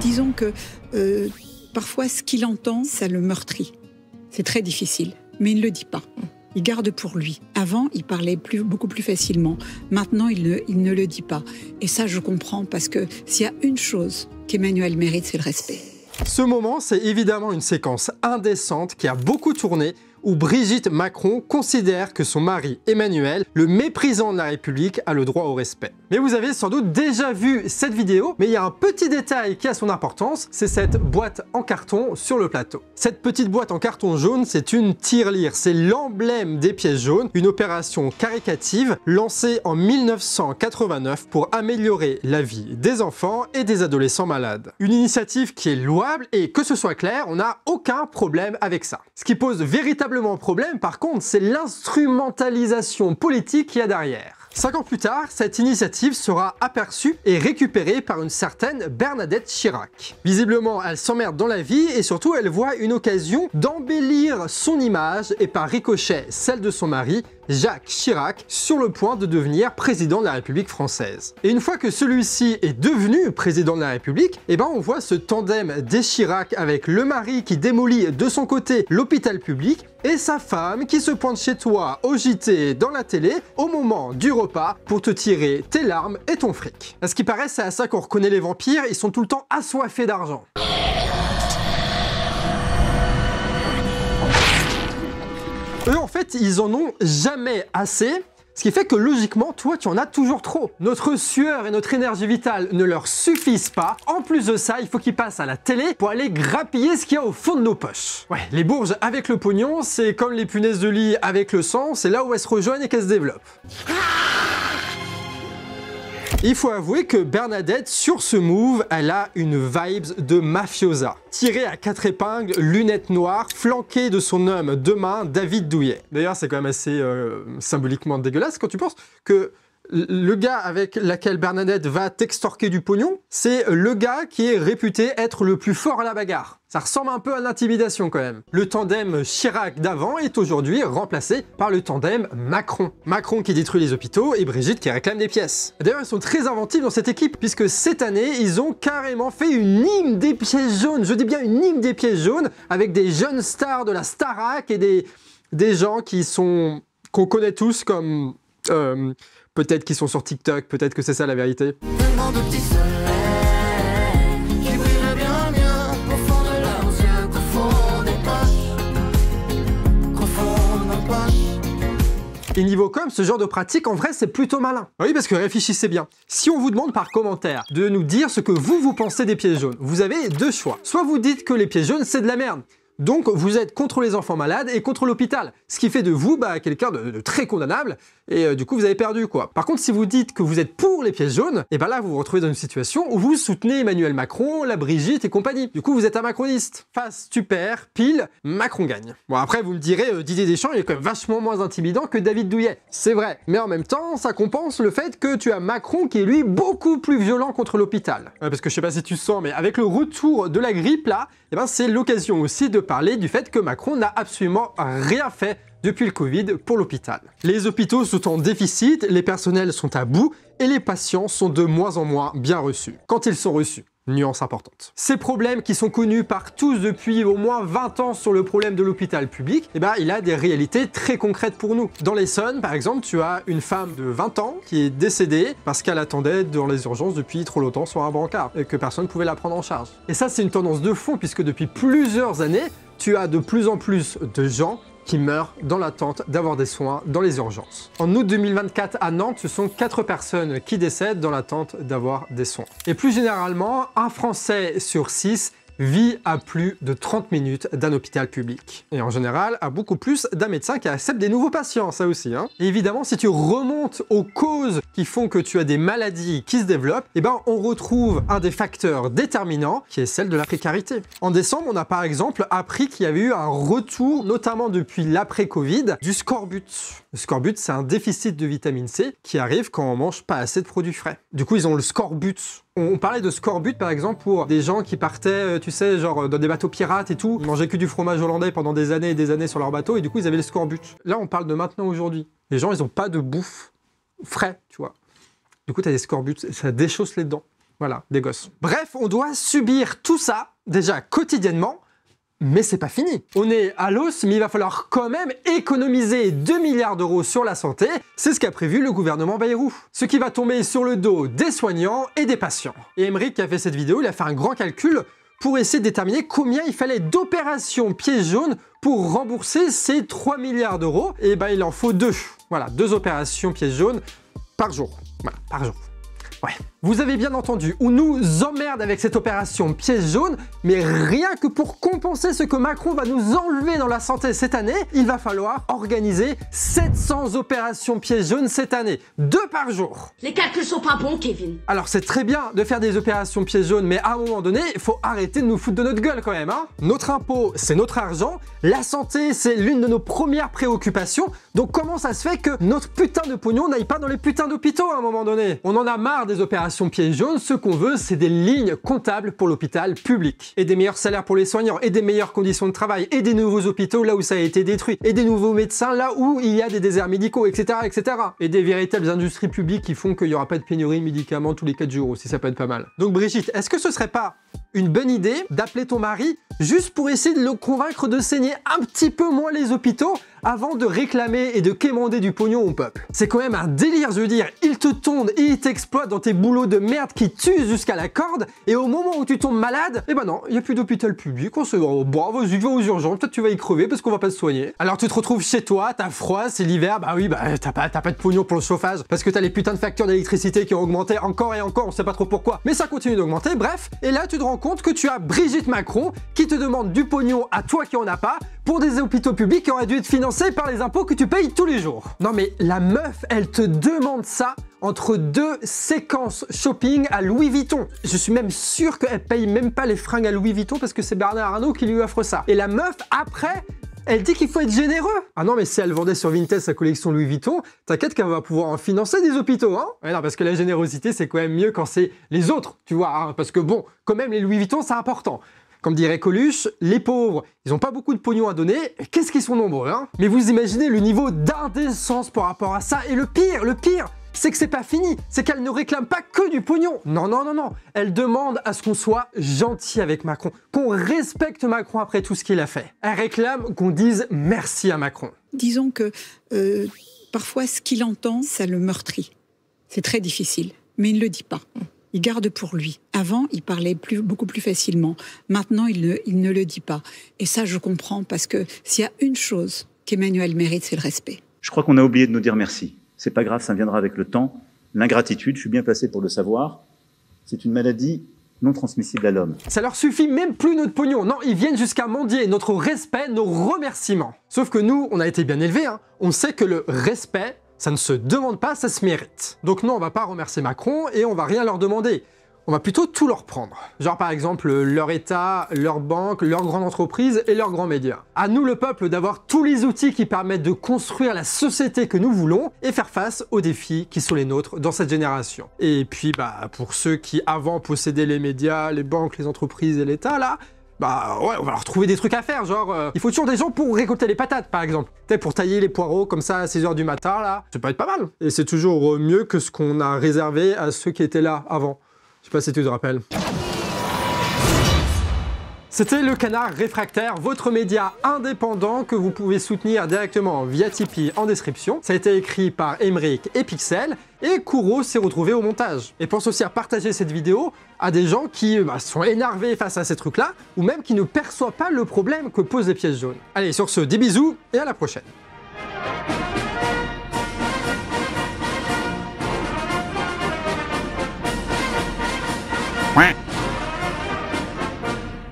Disons que parfois, ce qu'il entend, ça le meurtrit. C'est très difficile, mais il ne le dit pas. Il garde pour lui. Avant, il parlait beaucoup plus facilement. Maintenant, il ne le dit pas. Et ça, je comprends, parce que s'il y a une chose qu'Emmanuel mérite, c'est le respect. Ce moment, c'est évidemment une séquence indécente qui a beaucoup tourné, où Brigitte Macron considère que son mari Emmanuel, le méprisant de la République, a le droit au respect. Mais vous avez sans doute déjà vu cette vidéo, mais il y a un petit détail qui a son importance, c'est cette boîte en carton sur le plateau. Cette petite boîte en carton jaune, c'est une tirelire, c'est l'emblème des pièces jaunes, une opération caritative lancée en 1989 pour améliorer la vie des enfants et des adolescents malades. Une initiative qui est louable et que ce soit clair, on n'a aucun problème avec ça. Ce qui pose véritablement problème, par contre, c'est l'instrumentalisation politique qu'il y a derrière. 5 ans plus tard, cette initiative sera aperçue et récupérée par une certaine Bernadette Chirac. Visiblement, elle s'emmerde dans la vie et surtout, elle voit une occasion d'embellir son image et par ricochet celle de son mari, Jacques Chirac, sur le point de devenir président de la République française. Et une fois que celui-ci est devenu président de la République, eh ben on voit ce tandem des Chirac avec le mari qui démolit de son côté l'hôpital public et sa femme qui se pointe chez toi au JT dans la télé au moment du repas pour te tirer tes larmes et ton fric. À ce qui paraît, c'est à ça qu'on reconnaît les vampires, ils sont tout le temps assoiffés d'argent. Eux, en fait, ils en ont jamais assez, ce qui fait que logiquement, toi, tu en as toujours trop. Notre sueur et notre énergie vitale ne leur suffisent pas. En plus de ça, il faut qu'ils passent à la télé pour aller grappiller ce qu'il y a au fond de nos poches. Ouais, les bourges avec le pognon, c'est comme les punaises de lit avec le sang, c'est là où elles se rejoignent et qu'elles se développent. Il faut avouer que Bernadette, sur ce move, elle a une vibes de mafiosa. Tirée à 4 épingles, lunettes noires, flanquée de son homme de main, David Douillet. D'ailleurs, c'est quand même assez symboliquement dégueulasse quand tu penses que le gars avec lequel Bernadette va t'extorquer du pognon, c'est le gars qui est réputé être le plus fort à la bagarre. Ça ressemble un peu à l'intimidation quand même. Le tandem Chirac d'avant est aujourd'hui remplacé par le tandem Macron. Macron qui détruit les hôpitaux et Brigitte qui réclame des pièces. D'ailleurs, ils sont très inventifs dans cette équipe puisque cette année, ils ont carrément fait une hymne des pièces jaunes. Je dis bien une hymne des pièces jaunes avec des jeunes stars de la Starac et des gens qu'on connaît tous comme... peut-être qu'ils sont sur TikTok, peut-être que c'est ça la vérité. Et niveau com, ce genre de pratique, en vrai, c'est plutôt malin. Oui, parce que réfléchissez bien. Si on vous demande par commentaire de nous dire ce que vous pensez des pièces jaunes, vous avez deux choix. Soit vous dites que les pièces jaunes, c'est de la merde. Donc, vous êtes contre les enfants malades et contre l'hôpital. Ce qui fait de vous quelqu'un de très condamnable et du coup, vous avez perdu, quoi. Par contre, si vous dites que vous êtes pour les pièces jaunes, et ben là, vous vous retrouvez dans une situation où vous soutenez Emmanuel Macron, la Brigitte et compagnie. Du coup, vous êtes un macroniste. Face, tu perds, pile, Macron gagne. Bon, après, vous me direz, Didier Deschamps, il est quand même vachement moins intimidant que David Douillet. C'est vrai. Mais en même temps, ça compense le fait que tu as Macron qui est, lui, beaucoup plus violent contre l'hôpital. Parce que je sais pas si tu sens, mais avec le retour de la grippe, là, et ben c'est l'occasion aussi de parler du fait que Macron n'a absolument rien fait depuis le Covid pour l'hôpital. Les hôpitaux sont en déficit, les personnels sont à bout et les patients sont de moins en moins bien reçus. Quand ils sont reçus. Nuance importante. Ces problèmes qui sont connus par tous depuis au moins 20 ans sur le problème de l'hôpital public, eh ben, il a des réalités très concrètes pour nous. Dans l'Essonne, par exemple, tu as une femme de 20 ans qui est décédée parce qu'elle attendait dans les urgences depuis trop longtemps sur un brancard et que personne ne pouvait la prendre en charge. Et ça, c'est une tendance de fond puisque depuis plusieurs années, tu as de plus en plus de gens qui meurent dans l'attente d'avoir des soins dans les urgences. En août 2024 à Nantes, ce sont 4 personnes qui décèdent dans l'attente d'avoir des soins. Et plus généralement, un Français sur 6 vit à plus de 30 minutes d'un hôpital public. Et en général, à beaucoup plus d'un médecin qui accepte des nouveaux patients, ça aussi. Et évidemment, si tu remontes aux causes qui font que tu as des maladies qui se développent, eh ben, on retrouve un des facteurs déterminants qui est celle de la précarité. En décembre, on a par exemple appris qu'il y avait eu un retour, notamment depuis l'après-Covid, du scorbut. Le scorbut, c'est un déficit de vitamine C qui arrive quand on mange pas assez de produits frais. Du coup, ils ont le scorbut. On parlait de scorbut par exemple pour des gens qui partaient, tu sais, genre dans des bateaux pirates et tout, ils mangeaient que du fromage hollandais pendant des années et des années sur leur bateau et du coup ils avaient le scorbut. Là on parle de maintenant aujourd'hui. Les gens ils ont pas de bouffe frais, tu vois. Du coup t'as des scorbuts, ça déchausse les dents. voilà, des gosses. Bref, on doit subir tout ça, déjà quotidiennement, mais c'est pas fini. On est à l'os, mais il va falloir quand même économiser 2 milliards d'euros sur la santé. C'est ce qu'a prévu le gouvernement Bayrou. Ce qui va tomber sur le dos des soignants et des patients. Et Aymeric, qui a fait cette vidéo, il a fait un grand calcul pour essayer de déterminer combien il fallait d'opérations pieds jaunes pour rembourser ces 3 milliards d'euros. Et ben, il en faut 2. Voilà, 2 opérations pieds jaunes par jour. Voilà, par jour. Ouais. Vous avez bien entendu, on nous emmerde avec cette opération piège jaune, mais rien que pour compenser ce que Macron va nous enlever dans la santé cette année, il va falloir organiser 700 opérations piège jaune cette année, 2 par jour. Les calculs sont pas bons, Kevin. Alors c'est très bien de faire des opérations piège jaune, mais à un moment donné, il faut arrêter de nous foutre de notre gueule quand même. Hein. Notre impôt, c'est notre argent, la santé, c'est l'une de nos premières préoccupations, donc comment ça se fait que notre putain de pognon n'aille pas dans les putains d'hôpitaux à un moment donné? On en a marre des opérations pieds jaunes, ce qu'on veut, c'est des lignes comptables pour l'hôpital public. Et des meilleurs salaires pour les soignants, et des meilleures conditions de travail, et des nouveaux hôpitaux là où ça a été détruit, et des nouveaux médecins là où il y a des déserts médicaux, etc. etc. Et des véritables industries publiques qui font qu'il n'y aura pas de pénurie de médicaments tous les 4 jours aussi, ça peut être pas mal. Donc Brigitte, est-ce que ce serait pas une bonne idée d'appeler ton mari juste pour essayer de le convaincre de saigner un petit peu moins les hôpitaux avant de réclamer et de quémander du pognon au peuple? C'est quand même un délire, je veux dire, ils te tondent et ils t'exploitent dans tes boulots de merde qui tuent jusqu'à la corde, et au moment où tu tombes malade, eh ben non, il n'y a plus d'hôpital public, on se dit, oh, bon, vas-y, va aux urgences, peut-être tu vas y crever parce qu'on va pas te soigner. Alors tu te retrouves chez toi, t'as froid, c'est l'hiver, bah oui, bah t'as pas de pognon pour le chauffage, parce que t'as les putains de factures d'électricité qui ont augmenté encore et encore, on sait pas trop pourquoi, mais ça continue d'augmenter, bref, et là tu te rends compte que tu as Brigitte Macron qui te demande du pognon à toi qui en as pas, pour des hôpitaux publics qui auraient dû être financés par les impôts que tu payes tous les jours. Non mais la meuf, elle te demande ça entre 2 séquences shopping à Louis Vuitton. Je suis même sûr qu'elle paye même pas les fringues à Louis Vuitton parce que c'est Bernard Arnault qui lui offre ça. Et la meuf, après, elle dit qu'il faut être généreux. Ah non, mais si elle vendait sur Vinted sa collection Louis Vuitton, t'inquiète qu'elle va pouvoir en financer des hôpitaux, hein. Ouais, non, parce que la générosité, c'est quand même mieux quand c'est les autres, tu vois, hein, parce que bon, quand même, les Louis Vuitton, c'est important. Comme dirait Coluche, les pauvres, ils ont pas beaucoup de pognon à donner, qu'est-ce qu'ils sont nombreux, hein. Mais vous imaginez le niveau d'indécence par rapport à ça, et le pire, c'est que c'est pas fini, c'est qu'elle ne réclame pas que du pognon. Non, non, non, non, elle demande à ce qu'on soit gentil avec Macron, qu'on respecte Macron après tout ce qu'il a fait. Elle réclame qu'on dise merci à Macron. Disons que parfois, ce qu'il entend, ça le meurtrit. C'est très difficile, mais il ne le dit pas. Il garde pour lui. Avant, il parlait beaucoup plus facilement. Maintenant, il ne le dit pas. Et ça, je comprends, parce que s'il y a une chose qu'Emmanuel mérite, c'est le respect. Je crois qu'on a oublié de nous dire merci. C'est pas grave, ça viendra avec le temps. L'ingratitude, je suis bien placé pour le savoir, c'est une maladie non transmissible à l'homme. Ça leur suffit même plus notre pognon. Non, ils viennent jusqu'à mendier notre respect, nos remerciements. Sauf que nous, on a été bien élevés, hein. On sait que le respect, ça ne se demande pas, ça se mérite. Donc non, on va pas remercier Macron et on va rien leur demander. On va plutôt tout leur prendre. Genre par exemple leur État, leur banque, leurs grandes entreprises et leurs grands médias. À nous le peuple d'avoir tous les outils qui permettent de construire la société que nous voulons et faire face aux défis qui sont les nôtres dans cette génération. Et puis bah pour ceux qui avant possédaient les médias, les banques, les entreprises et l'État là, bah ouais, on va leur trouver des trucs à faire, genre il faut toujours des gens pour récolter les patates par exemple. Peut-être pour tailler les poireaux comme ça à 6h du matin là, ça peut être pas mal. Et c'est toujours mieux que ce qu'on a réservé à ceux qui étaient là avant. Je sais pas si tu te rappelles. C'était Le Canard Réfractaire, votre média indépendant que vous pouvez soutenir directement via Tipeee en description. Ça a été écrit par Aymeric et Pixel, et Kouro s'est retrouvé au montage. Et pense aussi à partager cette vidéo à des gens qui sont énervés face à ces trucs-là, ou même qui ne perçoivent pas le problème que posent les pièces jaunes. Allez, sur ce, des bisous, et à la prochaine. Ouais.